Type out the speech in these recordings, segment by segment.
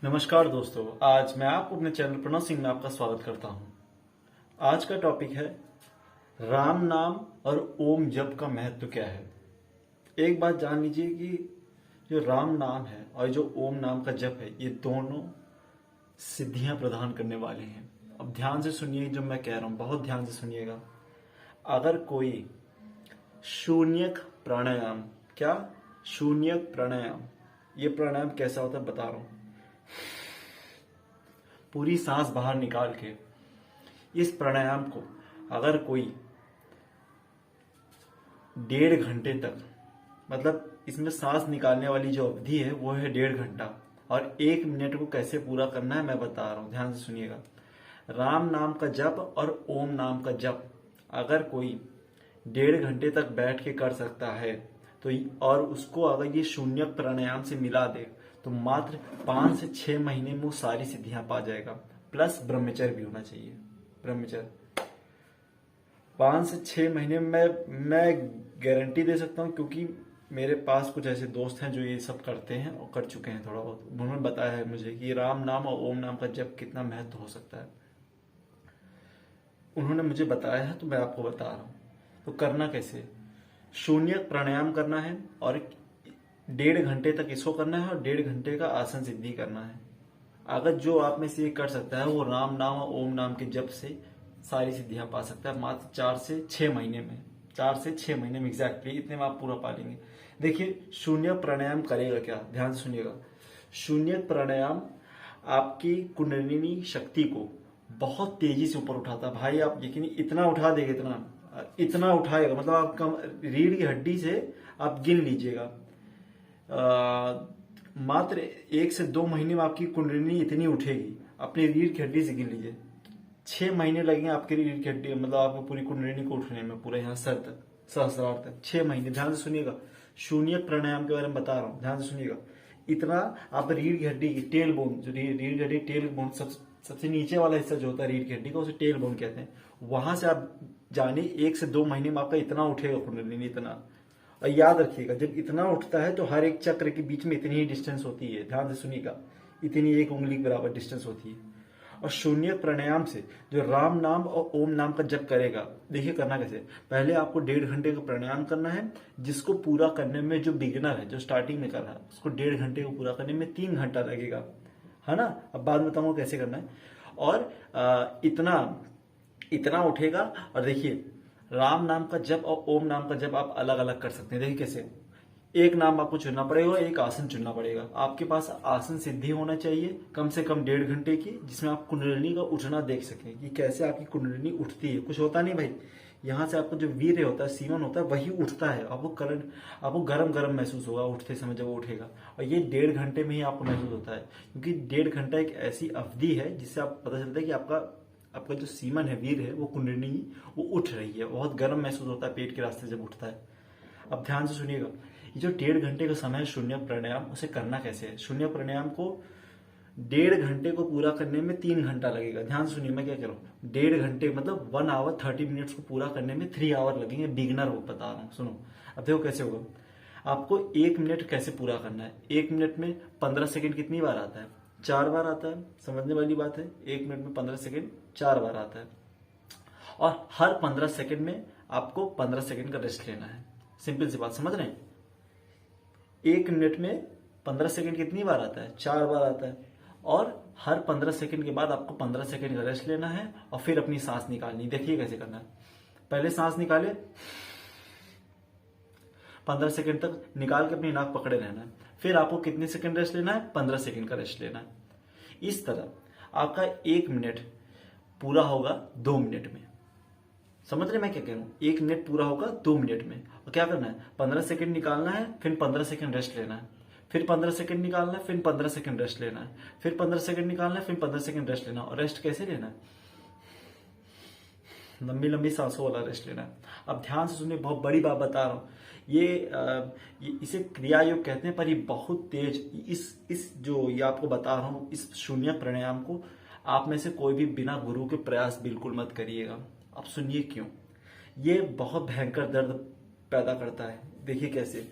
नमस्कार दोस्तों, आज मैं आपको अपने चैनल प्रणव सिंह में आपका स्वागत करता हूं। आज का टॉपिक है राम नाम और ओम जप का महत्व क्या है। एक बात जान लीजिए कि जो राम नाम है और जो ओम नाम का जप है, ये दोनों सिद्धियां प्रदान करने वाले हैं। अब ध्यान से सुनिए जो मैं कह रहा हूं, बहुत ध्यान से सुनिएगा। अगर कोई शून्यक प्राणायाम, क्या शून्यक प्राणायाम, ये प्राणायाम कैसा होता है बता रहा हूं। पूरी सांस बाहर निकाल के इस प्राणायाम को अगर कोई 1.5 घंटे तक, मतलब इसमें सांस निकालने वाली जो अवधि है वो है 1.5 घंटा, और 1 मिनट को कैसे पूरा करना है मैं बता रहा हूं, ध्यान से सुनिएगा। राम नाम का जप और ओम नाम का जप अगर कोई 1.5 घंटे तक बैठ के कर सकता है तो, और उसको अगर ये शून्य प्राणायाम से मिला दे तो मात्र 5 से 6 महीने में वो सारी सिद्धियां पा जाएगा। प्लस ब्रह्मचर्य भी होना चाहिए। ब्रह्मचर्य 5 से 6 महीने में मैं गारंटी दे सकता हूं, क्योंकि मेरे पास कुछ ऐसे दोस्त हैं जो ये सब करते हैं और कर चुके हैं थोड़ा बहुत। उन्होंने बताया है मुझे कि राम नाम और ओम नाम का जप कितना महत्व हो सकता है। उन्होंने मुझे बताया है तो मैं आपको बता रहा हूं। तो करना कैसे, शून्य प्राणायाम करना है और 1.5 घंटे तक इसको करना है और 1.5 घंटे का आसन सिद्धि करना है। अगर जो आप में से ये कर सकता है वो राम नाम और ओम नाम के जप से सारी सिद्धियां पा सकता है मात्र 4 से 6 महीने में। 4 से 6 महीने में एग्जैक्टली इतने में आप पूरा पा लेंगे। देखिए शून्य प्राणायाम करेगा क्या, ध्यान से सुनिएगा। शून्य प्राणायाम आपकी कुंडलिनी शक्ति को बहुत तेजी से ऊपर उठाता है। भाई आप यकीन, इतना उठा देगा, इतना उठाएगा, मतलब आपका रीढ़ की हड्डी से आप गिन लीजिएगा, मात्र 1 से 2 महीने में आपकी कुंडलिनी इतनी उठेगी। अपनी रीढ़ की हड्डी से गिन लीजिए, 6 महीने लगेंगे आपकी रीढ़ की हड्डी, मतलब आपको पूरी कुंडलिनी को उठने में, पूरे यहाँ सर तक, सहस्रार तक 6 महीने। ध्यान से सुनिएगा, शून्य प्राणायाम के बारे में बता रहा हूँ, ध्यान से सुनिएगा। इतना आप रीढ़ की हड्डी की टेल बोन, जो रीढ़ की हड्डी टेल बोन, सबसे नीचे वाला हिस्सा जो होता है रीढ़ की हड्डी का, उसे टेल बोन कहते हैं। वहां से आप जाने 1 से 2 महीने में आपका इतना उठेगा कुंडलिनी, इतना। और याद रखिएगा, जब इतना उठता है तो हर एक चक्र के बीच में इतनी ही डिस्टेंस होती है। ध्यान से सुनिएगा, इतनी 1 उंगली के बराबर डिस्टेंस होती है। और शून्य प्राणायाम से जो राम नाम और ओम नाम का जप करेगा, देखिए करना कैसे। पहले आपको 1.5 घंटे का प्राणायाम करना है, जिसको पूरा करने में जो बिगिनर है, जो स्टार्टिंग में कर रहा है, उसको 1.5 घंटे को पूरा करने में 3 घंटा लगेगा, है ना। अब बाद में बताऊंगा कैसे करना है। और इतना उठेगा। और देखिए राम नाम का जप और ओम नाम का जप आप अलग अलग कर सकते हैं। देखिए कैसे, एक नाम आपको चुनना पड़ेगा, एक आसन चुनना पड़ेगा। आपके पास आसन सिद्धि होना चाहिए कम से कम 1.5 घंटे की, जिसमें आप कुंडलिनी का उठना देख सकें कि कैसे आपकी कुंडलिनी उठती है। कुछ होता नहीं भाई, यहाँ से आपको जो वीर्य होता है, सीमन होता है, वही उठता है। आपको गरम गरम महसूस होगा उठते समय जब वो उठेगा। और ये 1.5 घंटे में ही आपको महसूस होता है, क्योंकि 1.5 घंटा एक ऐसी अवधि है जिससे आप पता चलता है कि आपका जो सीमन है, वीर है, वो कुंडलिनी वो उठ रही है। बहुत गर्म महसूस होता है पेट के रास्ते जब उठता है। अब ध्यान से सुनिएगा, ये जो 1.5 घंटे का समय है शून्य प्राणायाम, उसे करना कैसे है। शून्य प्राणायाम को 1.5 घंटे को पूरा करने में 3 घंटा लगेगा। ध्यान से सुनिए मैं क्या कह रहा हूँ। 1.5 घंटे मतलब 1 आवर 30 मिनट्स को पूरा करने में 3 आवर लगेंगे। बिगिनर को बता रहा हूँ, सुनो। अब देखो कैसे होगा। आपको 1 मिनट कैसे पूरा करना है। 1 मिनट में 15 सेकेंड कितनी बार आता है, 4 बार आता है। समझने वाली बात है, 1 मिनट में 15 सेकेंड 4 बार आता है। और हर 15 सेकेंड में आपको 15 सेकेंड का रेस्ट लेना है। सिंपल सी बात, समझ रहे हैं। 1 मिनट में 15 सेकेंड कितनी बार आता है, 4 बार आता है। और हर 15 सेकेंड के बाद आपको 15 सेकेंड का रेस्ट लेना है और फिर अपनी सांस निकालनी। देखिए कैसे करना है। पहले सांस निकाले, 15 सेकेंड तक निकाल के अपनी नाक पकड़े रहना है। फिर आपको कितने सेकेंड रेस्ट लेना है, 15 सेकेंड का रेस्ट लेना है। इस तरह आपका 1 मिनट पूरा होगा 2 मिनट में। समझ रहे मैं क्या कह रहा हूं। 1 मिनट पूरा होगा 2 मिनट में। और क्या करना है, 15 सेकेंड निकालना है, फिर 15 सेकेंड रेस्ट लेना है, फिर 15 सेकेंड निकालना है, फिर 15 सेकेंड रेस्ट लेना है, फिर 15 सेकेंड निकालना है, फिर 15 सेकेंड रेस्ट लेना है। और रेस्ट कैसे लेना है, लंबी लंबी सांसों वाला रेस्ट लेना है। अब ध्यान से सुनिए, बहुत बड़ी बात बता रहा हूं। ये इसे क्रिया योग कहते हैं, पर ये बहुत तेज, इस जो ये आपको बता रहा हूं, इस शून्य प्राणायाम को आप में से कोई भी बिना गुरु के प्रयास बिल्कुल मत करिएगा। अब सुनिए क्यों। ये बहुत भयंकर दर्द पैदा करता है। देखिए कैसे,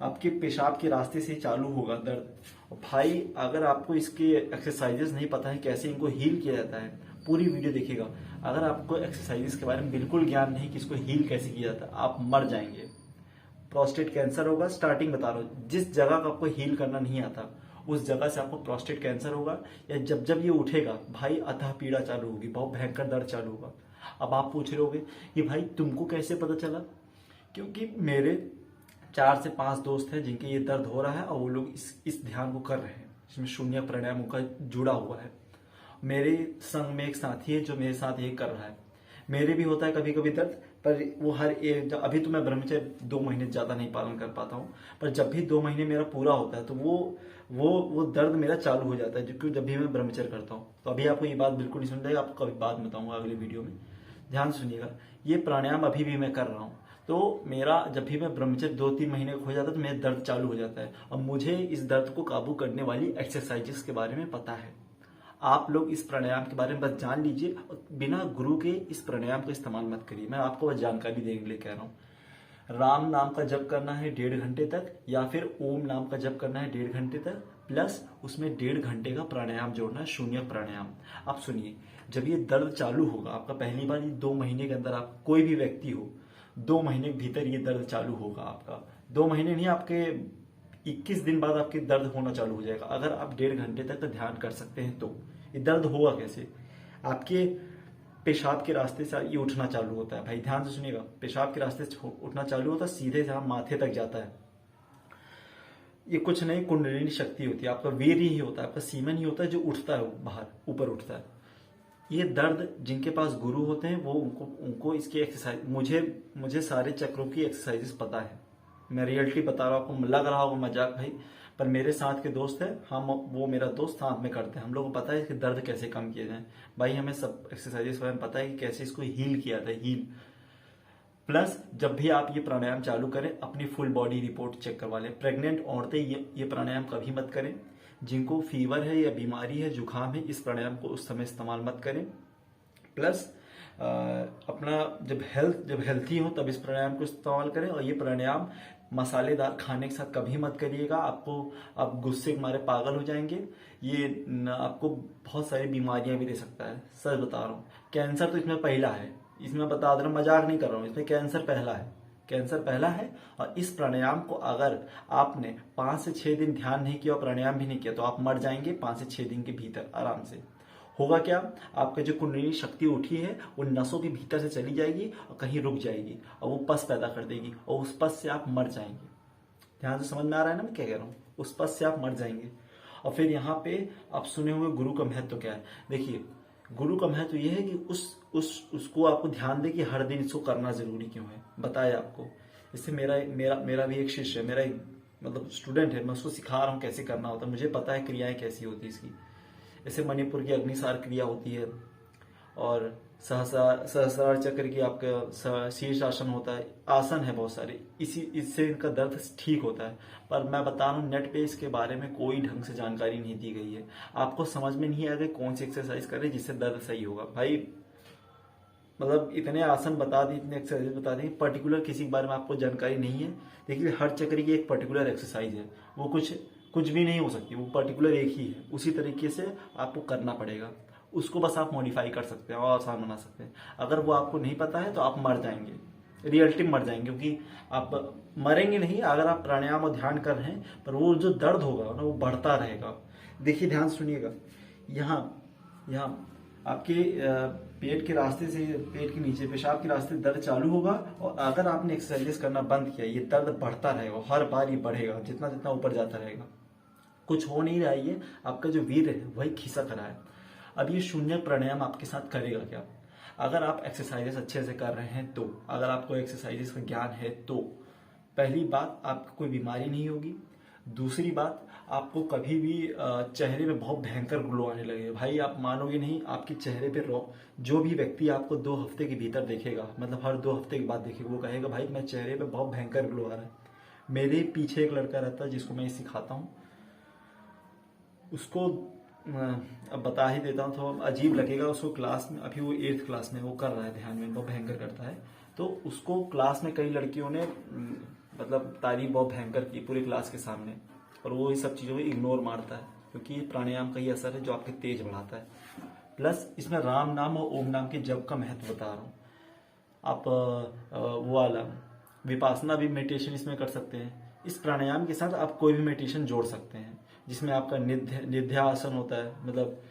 आपके पेशाब के रास्ते से चालू होगा दर्द। और भाई अगर आपको इसके एक्सरसाइजेस नहीं पता है कैसे इनको हील किया जाता है, पूरी वीडियो देखिएगा। अगर आपको एक्सरसाइजेस के बारे में बिल्कुल ज्ञान नहीं कि इसको हील कैसे किया जाता है, आप मर जाएंगे। प्रोस्टेट कैंसर होगा, स्टार्टिंग बता रहा हूँ, जिस जगह का आपको हील करना नहीं आता उस जगह से आपको प्रोस्टेट कैंसर होगा, या जब जब ये उठेगा भाई अतः पीड़ा चालू होगी, बहुत भयंकर दर्द चालू होगा। अब आप पूछ रहे होगे कि भाई तुमको कैसे पता चला? क्योंकि मेरे 4 से 5 दोस्त हैं जिनके ये दर्द हो रहा है और वो लोग इस ध्यान को कर रहे हैं, इसमें शून्य प्राणायाम का जुड़ा हुआ है। मेरे संग में एक साथी है जो मेरे साथ ये कर रहा है। मेरे भी होता है कभी कभी दर्द, पर वो हर एक, अभी तो मैं ब्रह्मचर्य 2 महीने ज्यादा नहीं पालन कर पाता हूँ, पर जब भी 2 महीने मेरा पूरा होता है तो वो दर्द मेरा चालू हो जाता है, क्योंकि जब भी मैं ब्रह्मचर्य करता हूँ। तो अभी आपको ये बात बिल्कुल नहीं समझ आएगी, आपको कभी बाद में बताऊंगा अगले वीडियो में, ध्यान सुनिएगा। ये प्राणायाम अभी भी मैं कर रहा हूँ, तो मेरा जब भी मैं ब्रह्मचर्य 2-3 महीने का हो जाता है तो मेरा दर्द चालू हो जाता है। और मुझे इस दर्द को काबू करने वाली एक्सरसाइजेस के बारे में पता है। आप लोग इस प्राणायाम के बारे में बस जान लीजिए और बिना गुरु के इस प्राणायाम का इस्तेमाल मत करिए। मैं आपको बस जानकारी देने के लिए कह रहा हूँ। राम नाम का जप करना है 1.5 घंटे तक, या फिर ओम नाम का जप करना है 1.5 घंटे तक, प्लस उसमें 1.5 घंटे का प्राणायाम जोड़ना है, शून्य प्राणायाम। आप सुनिए, जब ये दर्द चालू होगा आपका, पहली बार ये 2 महीने के अंदर, आप कोई भी व्यक्ति हो, 2 महीने के भीतर ये दर्द चालू होगा आपका। 2 महीने नहीं, आपके 21 दिन बाद आपके दर्द होना चालू हो जाएगा। अगर आप 1.5 घंटे तक ध्यान कर सकते हैं तो ये दर्द होगा कैसे? आपके पेशाब के रास्ते से ये उठना चालू होता है। भाई ध्यान से सुनिएगा, पेशाब के रास्ते से उठना चालू होता है, सीधे जहां माथे तक जाता है। ये कुछ नहीं, कुंडलिनी शक्ति होती है, आपका वीर ही होता है, आपका सीमन ही होता है जो उठता है बाहर, ऊपर उठता है। ये दर्द जिनके पास गुरु होते हैं वो उनको इसकी एक्सरसाइज, मुझे सारे चक्रों की एक्सरसाइजेस पता है। मैं रियलिटी बता रहा हूँ, आपको लग रहा होगा मजाक भाई, पर मेरे साथ के दोस्त हैं, हम वो मेरा दोस्त साथ में करते हैं। हम लोगों को पता है कि दर्द कैसे कम किया जाए। भाई हमें सब एक्सरसाइजेस के बारे में पता है कि कैसे इसको हील किया जाए, हील। प्लस जब भी आप ये प्राणायाम चालू करें अपनी फुल बॉडी रिपोर्ट चेक करवा लें। प्रेग्नेंट औरतें ये प्राणायाम कभी मत करें। जिनको फीवर है या बीमारी है, जुकाम है, इस प्राणायाम को उस समय इस्तेमाल मत करें। प्लस अपना जब हेल्थी हो तब इस प्राणायाम को इस्तेमाल करें। और ये प्राणायाम मसालेदार खाने के साथ कभी मत करिएगा, आप गुस्से के मारे पागल हो जाएंगे। ये आपको बहुत सारी बीमारियां भी दे सकता है, सच बता रहा हूँ। कैंसर तो इसमें पहला है, इसमें बता दे रहा हूं, मजाक नहीं कर रहा हूँ, इसमें कैंसर पहला है, कैंसर पहला है। और इस प्राणायाम को अगर आपने 5 से 6 दिन ध्यान नहीं किया और प्राणायाम भी नहीं किया तो आप मर जाएंगे 5 से 6 दिन के भीतर आराम से। होगा क्या, आपका जो कुंडलिनी शक्ति उठी है वो नसों के भीतर से चली जाएगी और कहीं रुक जाएगी और वो पस पैदा कर देगी और उस पस से आप मर जाएंगे। ध्यान से समझ में आ रहा है ना मैं क्या कह रहा हूँ? उस पस से आप मर जाएंगे। और फिर यहाँ पे आप सुने हुए गुरु का महत्व क्या है। देखिए, गुरु का महत्व यह है कि उसको आपको ध्यान दे कि हर दिन इसको करना जरूरी क्यों है, बताया आपको। इससे मेरा भी एक शिष्य है, मेरा एक मतलब स्टूडेंट है, मैं उसको सिखा रहा हूँ कैसे करना होता है। मुझे पता है क्रियाएं कैसी होती है इसकी। जैसे मणिपुर की अग्निसार क्रिया होती है और सहस्रार चक्र की आपका शीर्ष आसन होता है, आसन है बहुत सारे, इससे इनका दर्द ठीक होता है। पर मैं बता रहा हूँ नेट पे इसके बारे में कोई ढंग से जानकारी नहीं दी गई है। आपको समझ में नहीं आएगा कौन सी एक्सरसाइज करें जिससे दर्द सही होगा। भाई मतलब इतने आसन बता दी, इतने एक्सरसाइज बता दी, पर्टिकुलर किसी के बारे में आपको जानकारी नहीं है। देखिए हर चक्र की एक पर्टिकुलर एक्सरसाइज है, वो कुछ भी नहीं हो सकती, वो पर्टिकुलर एक ही है, उसी तरीके से आपको करना पड़ेगा। उसको बस आप मॉडिफाई कर सकते हैं और आसान बना सकते हैं। अगर वो आपको नहीं पता है तो आप मर जाएंगे, रियलिटी मर जाएंगे, क्योंकि आप मरेंगे नहीं अगर आप प्राणायाम और ध्यान कर रहे हैं, पर वो जो दर्द होगा ना वो बढ़ता रहेगा। देखिए ध्यान सुनिएगा, यहाँ आपके पेट के रास्ते से, पेट के नीचे पेशाब के रास्ते दर्द चालू होगा और अगर आपने एक्सरसाइजेस करना बंद किया ये दर्द बढ़ता रहेगा, हर बार ये बढ़ेगा जितना जितना ऊपर जाता रहेगा। कुछ हो नहीं रहा है, ये आपका जो वीर है वही खिसक रहा है। अब ये शून्य प्राणायाम आपके साथ करेगा क्या? अगर आप एक्सरसाइजेस अच्छे से कर रहे हैं तो, अगर आपको एक्सरसाइजेस का ज्ञान है तो, पहली बात आपको कोई बीमारी नहीं होगी। दूसरी बात, आपको कभी भी चेहरे पे बहुत भयंकर ग्लो आने लगेगा। भाई आप मानोगे नहीं, आपके चेहरे पे जो भी व्यक्ति आपको 2 हफ्ते के भीतर देखेगा, मतलब हर 2 हफ्ते के बाद देखेगा, वो कहेगा भाई मैं चेहरे पे बहुत भयंकर ग्लो आ रहा है। मेरे पीछे एक लड़का रहता है जिसको मैं सिखाता हूँ, उसको अब बता ही देता हूँ, तो अजीब लगेगा उसको। क्लास में अभी वो 8th क्लास में वो कर रहा है ध्यान में, बहुत भयंकर करता है। तो उसको क्लास में कई लड़कियों ने मतलब तारीफ बहुत भयंकर की पूरे क्लास के सामने, और वो ये सब चीज़ों को इग्नोर मारता है, क्योंकि प्राणायाम का ही असर है जो आपके तेज बढ़ाता है। प्लस इसमें राम नाम और ओम नाम के जप का महत्व बता रहा हूँ। आप वो वाला विपासना भी मेडिटेशन इसमें कर सकते हैं। इस प्राणायाम के साथ आप कोई भी मेडिटेशन जोड़ सकते हैं, जिसमें आपका निध्यासन होता है, मतलब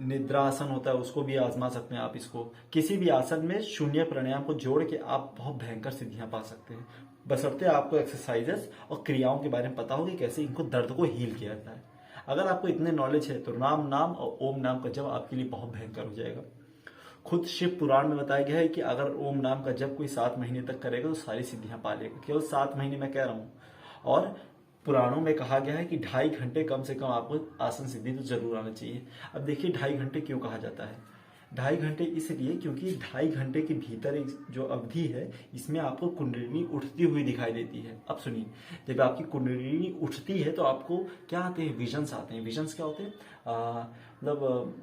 निद्रा आसन होता है, उसको भी आजमा सकते हैं आप। इसको किसी भी आसन में शून्य प्राणायाम को जोड़ के आप बहुत भयंकर सिद्धियां पा सकते हैं, बशर्ते आपको एक्सरसाइजेस और क्रियाओं के बारे में पता हो कि कैसे इनको दर्द को हील किया जाता है। अगर आपको इतने नॉलेज है तो राम नाम और ओम नाम का जप आपके लिए बहुत भयंकर हो जाएगा। खुद शिव पुराण में बताया गया है कि अगर ओम नाम का जप कोई 7 महीने तक करेगा तो सारी सिद्धियां पा लेगा। केवल 7 महीने मैं कह रहा हूँ। और पुराणों में कहा गया है कि 2.5 घंटे कम से कम आपको आसन सिद्धि तो जरूर आना चाहिए। अब देखिए 2.5 घंटे क्यों कहा जाता है। 2.5 घंटे इसलिए क्योंकि 2.5 घंटे के भीतर एक जो अवधि है, इसमें आपको कुंडलिनी उठती हुई दिखाई देती है। अब सुनिए, जब आपकी कुंडलिनी उठती है तो आपको क्या आते हैं, विजन्स आते हैं। विजन्स क्या होते हैं, मतलब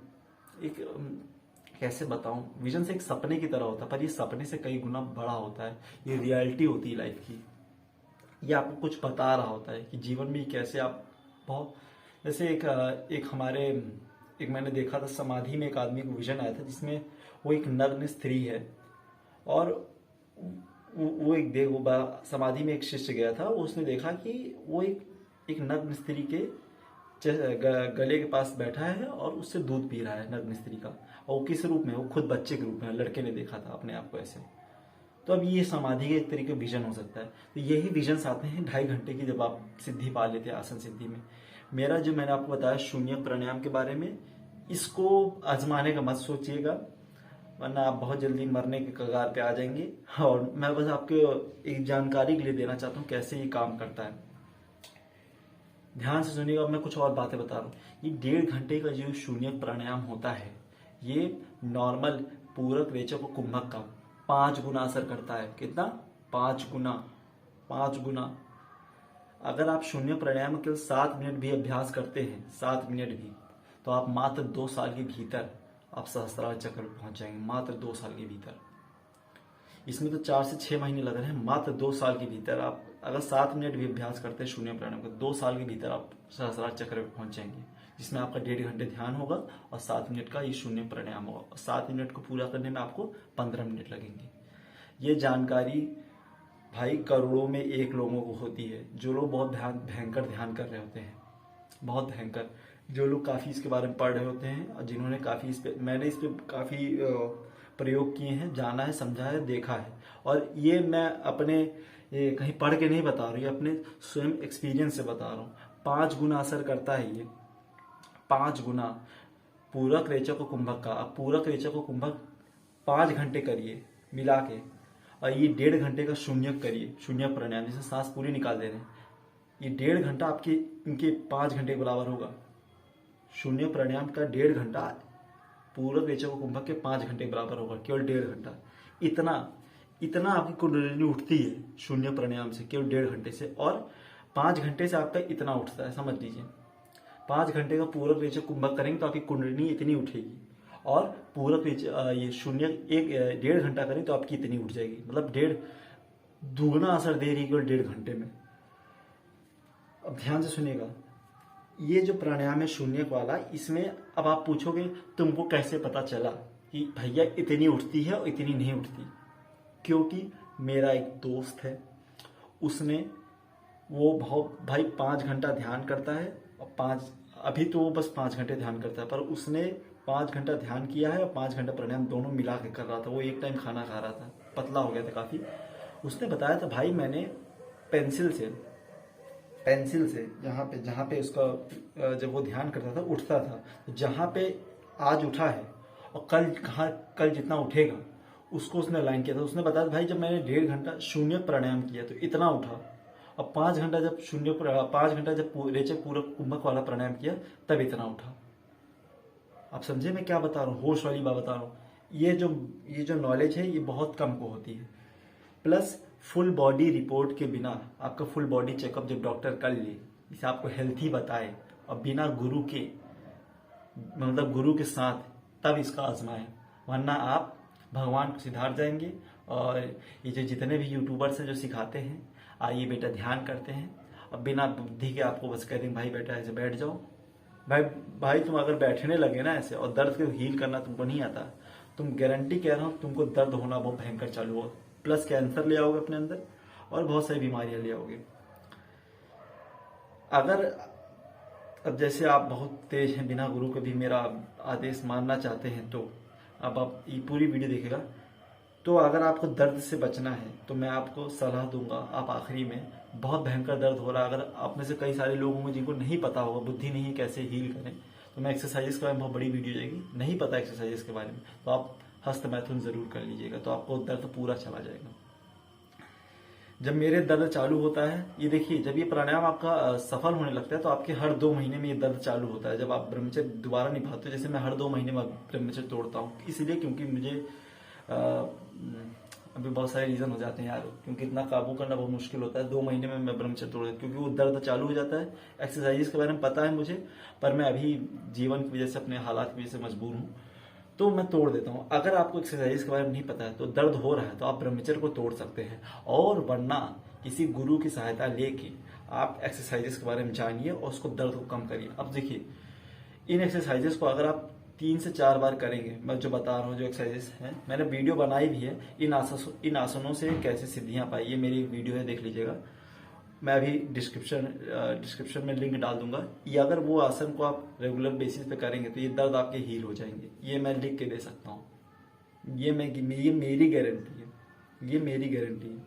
एक कैसे बताऊं, विजन से एक सपने की तरह होता है, पर ये सपने से कई गुना बड़ा होता है। ये रियलिटी होती है लाइफ की। ये आपको कुछ बता रहा होता है कि जीवन में कैसे आप बहुत, जैसे एक हमारे एक मैंने देखा था समाधि में, एक आदमी को विजन आया था जिसमें वो एक नग्न स्त्री है, और वो एक समाधि में एक शिष्य गया था, उसने देखा कि वो एक नग्न स्त्री के गले के पास बैठा है और उससे दूध पी रहा है नग्न स्त्री का। और वो किस रूप में, वो खुद बच्चे के रूप में, लड़के ने देखा था अपने आप को ऐसे। तो अब ये समाधि के एक तरीके विजन हो सकता है। तो यही विजन आते हैं 2.5 घंटे की, जब आप सिद्धि पा लेते हैं आसन सिद्धि में। मेरा जो मैंने आपको बताया शून्य प्राणायाम के बारे में, इसको आजमाने का मत सोचिएगा, वरना आप बहुत जल्दी मरने के कगार पे आ जाएंगे। और मैं बस आपको एक जानकारी के लिए देना चाहता हूँ कैसे ये काम करता है। ध्यान से सुनिएगा, मैं कुछ और बातें बता रहा हूँ। ये 1.5 घंटे का जो शून्य प्राणायाम होता है, ये नॉर्मल पूरक, रेचक और कुंभक का 5 गुना असर करता है। कितना? 5 गुना। 5 गुना। अगर आप शून्य प्राणायाम केवल 7 मिनट भी अभ्यास करते हैं, 7 मिनट भी, तो आप मात्र 2 साल के भीतर आप सहस्त्रार चक्र पर पहुंच जाएंगे। मात्र 2 साल के भीतर। इसमें तो 4 से 6 महीने लग रहे हैं। मात्र 2 साल के भीतर आप अगर 7 मिनट भी अभ्यास करते हैं शून्य प्राणायाम का, 2 साल के भीतर आप सहस्त्रार चक्र पर पहुंच जाएंगे, जिसमें आपका 1.5 घंटे ध्यान होगा और 7 मिनट का ये शून्य प्राणायाम होगा। और 7 मिनट को पूरा करने में आपको 15 मिनट लगेंगे। ये जानकारी भाई करोड़ों में 1 लोगों को होती है, जो लोग बहुत भयंकर ध्यान कर रहे होते हैं, बहुत भयंकर, जो लोग काफ़ी इसके बारे में पढ़ रहे होते हैं, और जिन्होंने काफ़ी मैंने इस पर काफ़ी प्रयोग किए हैं, जाना है, समझा है, देखा है। और ये मैं अपने कहीं पढ़ के नहीं बता रही हूँ, अपने स्वयं एक्सपीरियंस से बता रहा हूँ। 5 गुना असर करता है ये, 5 गुना। पूरक, रेचक और कुंभक का, अब पूरक, रेचक और कुंभक 5 घंटे करिए मिला के, और ये 1.5 घंटे का शून्य करिए, शून्य प्राणायाम, जिससे सांस पूरी निकाल दे रहे हैं। ये 1.5 घंटा आपके इनके 5 घंटे के बराबर होगा। शून्य प्राणायाम का 1.5 घंटा पूरक, रेचक और कुंभक के 5 घंटे के बराबर होगा, केवल 1.5 घंटा। इतना आपकी कुंडलिनी उठती है शून्य प्राणायाम से, केवल 1.5 घंटे से। और 5 घंटे से आपका इतना उठता है, समझ लीजिए। 5 घंटे का पूरक, रेचक, कुंभक करेंगे तो आपकी कुंडलिनी इतनी उठेगी। और पूरक, ये शून्य 1.5 घंटा करें तो आपकी इतनी उठ जाएगी। मतलब 1.5 दुगना असर दे रही है केवल 1.5 घंटे में। अब ध्यान से सुनिएगा, ये जो प्राणायाम है शून्य वाला, इसमें अब आप पूछोगे तुमको कैसे पता चला कि भैया इतनी उठती है और इतनी नहीं उठती? क्योंकि मेरा एक दोस्त है, उसने वो भाई 5 घंटा ध्यान करता है, और अभी तो वो बस 5 घंटे ध्यान करता है, पर उसने 5 घंटा ध्यान किया है और 5 घंटा प्राणायाम दोनों मिला के कर रहा था। वो एक टाइम खाना खा रहा था, पतला हो गया था काफ़ी। उसने बताया था भाई मैंने पेंसिल से जहाँ पे उसका जब वो ध्यान करता था उठता था, तो जहाँ पे आज उठा है और कल जितना उठेगा उसको उसने लाइन किया था। उसने बताया भाई जब मैंने 1.5 घंटा शून्य प्राणायाम किया तो इतना उठा, और 5 घंटा जब रेचक, पूरक, कुंभक वाला प्राणायाम किया तब इतना उठा। आप समझे मैं क्या बता रहा हूँ? होश वाली बात बता रहा हूँ। ये जो नॉलेज है ये बहुत कम को होती है। प्लस फुल बॉडी रिपोर्ट के बिना, आपका फुल बॉडी चेकअप जब डॉक्टर कर ले, इसे आपको हेल्थी बताए, और बिना गुरु के साथ, तब इसका आजमाएं, वरना आप भगवान को सिधार जाएंगे। और ये जो जितने भी यूट्यूबर्स हैं जो सिखाते हैं, आइए बेटा ध्यान करते हैं। अब बिना बुद्धि के आपको बस कह देंगे भाई बेटा ऐसे बैठ जाओ। भाई भाई तुम अगर बैठने लगे ना ऐसे और दर्द को हील करना तुमको नहीं आता, तुम गारंटी कह रहा हूँ तुमको दर्द होना बहुत भयंकर चालू हो, प्लस कैंसर ले आओगे अपने अंदर और बहुत सारी बीमारियां ले आओगे। अगर अब जैसे आप बहुत तेज हैं, बिना गुरु के भी मेरा आदेश मानना चाहते हैं, तो अब आप ये पूरी वीडियो देखेगा। तो अगर आपको दर्द से बचना है तो मैं आपको सलाह दूंगा, आप आखिरी में बहुत भयंकर दर्द हो रहा है, अगर आप में से कई सारे लोग होंगे जिनको नहीं पता होगा, बुद्धि नहीं है कैसे हील करें, तो मैं एक्सरसाइज के बारे में बहुत बड़ी वीडियो जाएगी, नहीं पता एक्सरसाइज के बारे में तो आप हस्त मैथुन जरूर कर लीजिएगा, तो आपको दर्द पूरा चला जाएगा। जब मेरे दर्द चालू होता है, ये देखिए जब ये प्राणायाम आपका सफल होने लगता है तो आपके हर 2 महीने में ये दर्द चालू होता है। जब आप ब्रह्मचर्य दोबारा निभाते हो, जैसे मैं हर 2 महीने में ब्रह्मचर्य तोड़ता हूँ, इसलिए क्योंकि मुझे अभी बहुत सारे रीजन हो जाते हैं यार, क्योंकि इतना काबू करना बहुत मुश्किल होता है। 2 महीने में मैं ब्रह्मचर्य तोड़ देता, क्योंकि वो दर्द चालू हो जाता है। एक्सरसाइज के बारे में पता है मुझे, पर मैं अभी जीवन की वजह से, अपने हालात की वजह से मजबूर हूँ, तो मैं तोड़ देता हूँ। अगर आपको एक्सरसाइज के बारे में नहीं पता है, तो दर्द हो रहा है तो आप ब्रह्मचर्य को तोड़ सकते हैं, और वरना किसी गुरु की सहायता लेके आप एक्सरसाइजेस के बारे में जानिए और उसको दर्द को कम करिए। अब देखिए इन एक्सरसाइजेस को अगर आप 3 से 4 बार करेंगे, मैं जो बता रहा हूँ जो एक्सरसाइजेस हैं, मैंने वीडियो बनाई भी है, इन आसनों से कैसे सिद्धियां पाई, ये मेरी एक वीडियो है, देख लीजिएगा। मैं अभी डिस्क्रिप्शन में लिंक डाल दूंगा। ये अगर वो आसन को आप रेगुलर बेसिस पे करेंगे तो ये दर्द आपके हील हो जाएंगे, ये मैं लिख के दे सकता हूँ। ये मेरी गारंटी है, ये मेरी गारंटी है।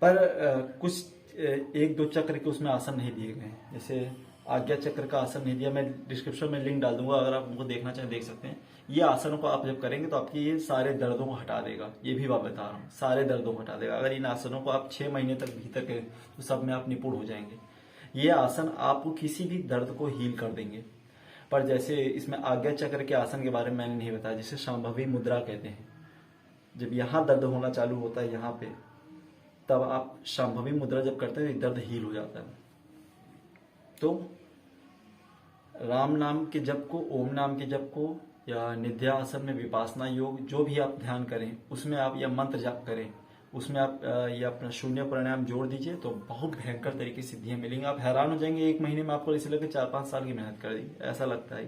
पर कुछ 1-2 चक्र के उसमें आसन नहीं दिए गए हैं, जैसे आज्ञा चक्र का आसन नहीं दिया। मैं डिस्क्रिप्शन में लिंक डाल दूंगा, अगर आप उनको देखना चाहें देख सकते हैं। ये आसनों को आप जब करेंगे तो आपकी ये सारे दर्दों को हटा देगा, ये भी बात बता रहा हूँ, सारे दर्दों को हटा देगा। अगर इन आसनों को आप 6 महीने तक भीतर करें तो सब में आप निपुण हो जाएंगे। ये आसन आपको किसी भी दर्द को हील कर देंगे। पर जैसे इसमें आज्ञा चक्र के आसन के बारे में मैंने नहीं बताया, जिसे शांभवी मुद्रा कहते हैं। जब यहाँ दर्द होना चालू होता है यहाँ पे, तब आप शांभवी मुद्रा जब करते हैं दर्द हील हो जाता है। तो राम नाम के जप को, ओम नाम के जप को, या निध्या आसन में विपासना योग, जो भी आप ध्यान करें उसमें आप यह मंत्र जाप करें, उसमें आप ये अपना शून्य प्राणायाम जोड़ दीजिए, तो बहुत भयंकर तरीके से सिद्धियां मिलेंगी। आप हैरान हो जाएंगे, 1 महीने में आपको इसे लगे 4-5 साल की मेहनत कर दी, ऐसा लगता है।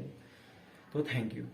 तो थैंक यू।